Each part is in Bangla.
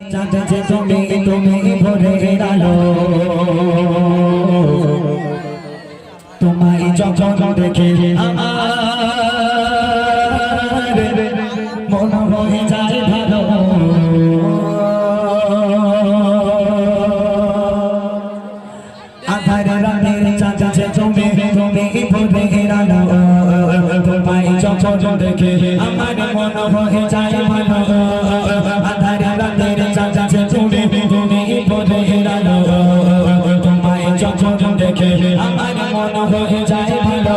চাঁদে তুমি তুমি ভোরের আলো তোমায় যখন দেখে আমার মন হয়ে যায় ভালো আধার রাতের চাঁদে তুমি তুমি ভোরের আলো তোমায় যখন দেখে আমার মন হয়ে যায় ভালো আধার রাতের চাঁদে তুমি তুমি ভোরের আলো তোমায় যখন দেখে আমার মন হয়ে যায় ভালো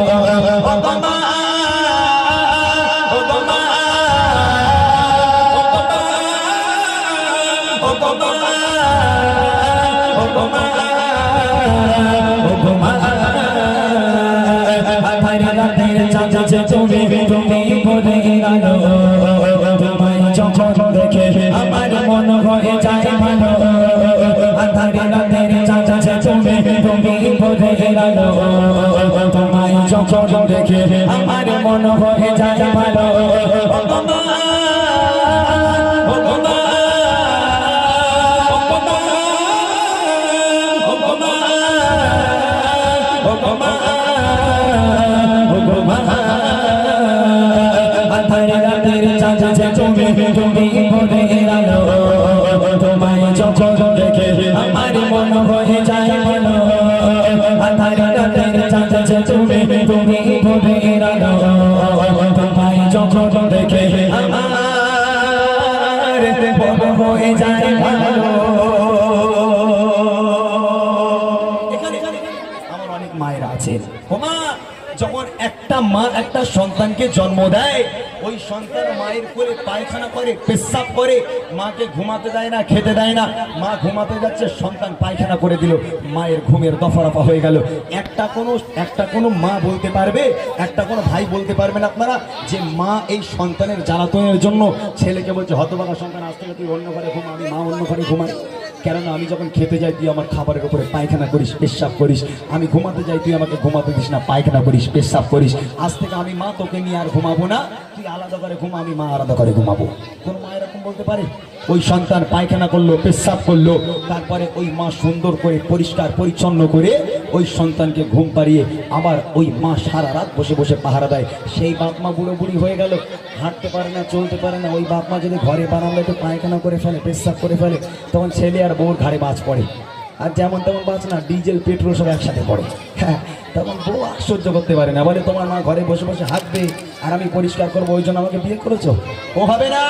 তুমি তুমি ভোরের আলো তোমায় যখন দেখে আমার মন হয়ে যায় ভালো আধার রাতের চাঁদে তুমি তুমি ভোরের আলো তোমায় যখন দেখে আমার মন হয়ে যায় ভালো তুমি তুমি ভোরের আলো তোমায় যখন দেখে আমার মন হয়ে যায় ভালো আধার রাতের চাঁদে তুমি তুমি ভোরের আলো তোমায় যখন দেখে আমার মন হয়ে যায় ভালো। আমার অনেক মায়েরা আছে ওমা যখন একটা মা একটা সন্তানকে জন্ম দেয় ওই সন্তান মায়ের কোলে পায়খানা করে পেশাব করে মাকে ঘুমাতে দেয় না খেতে দেয় না মা ঘুমাতে যাচ্ছে সন্তান পায়খানা করে দিল মায়ের ঘুমের দফারফা হয়ে গেল একটা কোনো মা বলতে পারবে একটা কোনো ভাই বলতে পারবেন আপনারা যে মা এই সন্তানের জ্বালাতনের জন্য ছেলেকে বলছে হতভাগা সন্তান আজ থেকে তুই অন্য ঘরে ঘুমা আমি মা অন্য ঘরে ঘুমাই কেননা আমি যখন খেতে যাই তুই আমার খাবারের উপরে পায়খানা করিস পেশাব করিস আমি ঘুমাতে যাই তুই আমাকে ঘুমাতে দিস না পায়খানা করিস পেশাব করিস আজ থেকে আমি মা তোকে নিয়ে আর ঘুমাবো না তুই আলাদা করে ঘুমা আমি মা আলাদা করে ঘুমাবো কোন মা এরকম বলতে পারে ওই সন্তান পায়খানা করলো পেশাব করলো তারপরে ওই মা সুন্দর করে পরিষ্কার পরিচ্ছন্ন করে ওই সন্তানকে ঘুম পাড়িয়ে আবার ওই মা সারা রাত বসে বসে পাহারা দেয় সেই বাপ মা বুড়ো বুড়ি হয়ে গেল হাঁটতে পারে না চলতে পারে না ওই বাপ মা যদি ঘরে বারান্দায় তো পায়খানা করে ফেলে পেশাব করে ফেলে তখন ছেলে আর বউর ঘাড়ে বাজ পড়ে আর যেমন তেমন বাজ না ডিজেল পেট্রোল সব একসাথে পড়ে হ্যাঁ তখন বউ সহ্য করতে পারে না বলে তোমার মা ঘরে বসে বসে হাঁটবে আর আমি পরিষ্কার করবো ওই জন্য আমাকে বিয়ে করেছো ও হবে না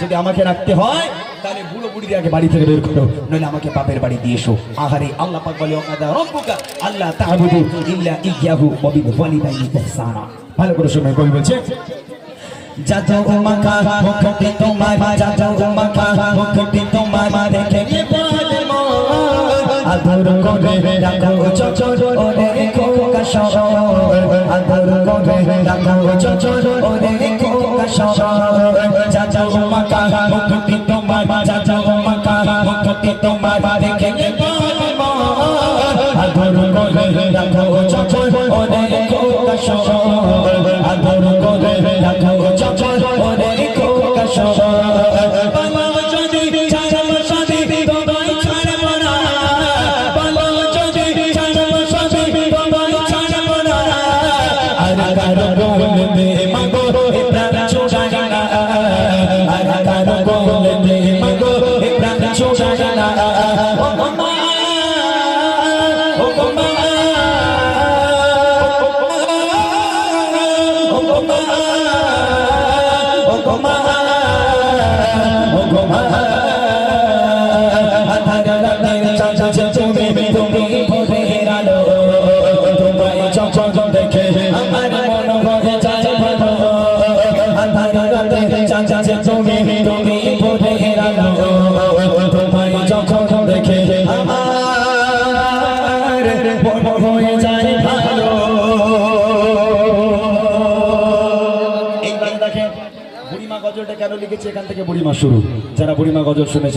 যদি আমাকে রাখতে হয় তাহলে বুড়ো বুড়িকে আগে বাড়ি থেকে বের করো নইলে আমাকে বাপের বাড়ি দিয়ে এসো আহারে আল্লাহ পাক বলে ওয়াকাদা রাব্বুকা আল্লাহ তা'বুদু ইল্লা ইয়্যাহু ওয়া বিল ওয়ালিদাইনি ইহসানা ভালো করে শুনুন কবি বলছে যাও মাকা মুখটি তোমার যাও মাকা মুখটি তোমার দেখে পালে মো আদর করে রাখো চচর ওরে খোকা শহর আদর করে রাখো চচর ওরে খোকা শহর যাও মাকা মুখটি তোমার যাও মাকা মুখটি তোমার দেখে পালে মো আদর করে রাখো চচর ওরে খোকা শহর আদর করে রাখো চচর ওরে খোকা শহর বাবা যদি ছাড়ব সাথী তোমায় ছাড়ব না বাবা যদি ছাড়ব সাথী তোমায় ছাড়ব না আর কারো বলতে মাগো এ প্রাণ ছোড়ায় না আর কারো বলতে মাগো এ প্রাণ ছোড়ায় না ও মা ও মা বুড়িমা গজলটা কেন লিখেছে এখান থেকে বুড়িমা শুরু যারা বুড়িমা গজল শুনেছে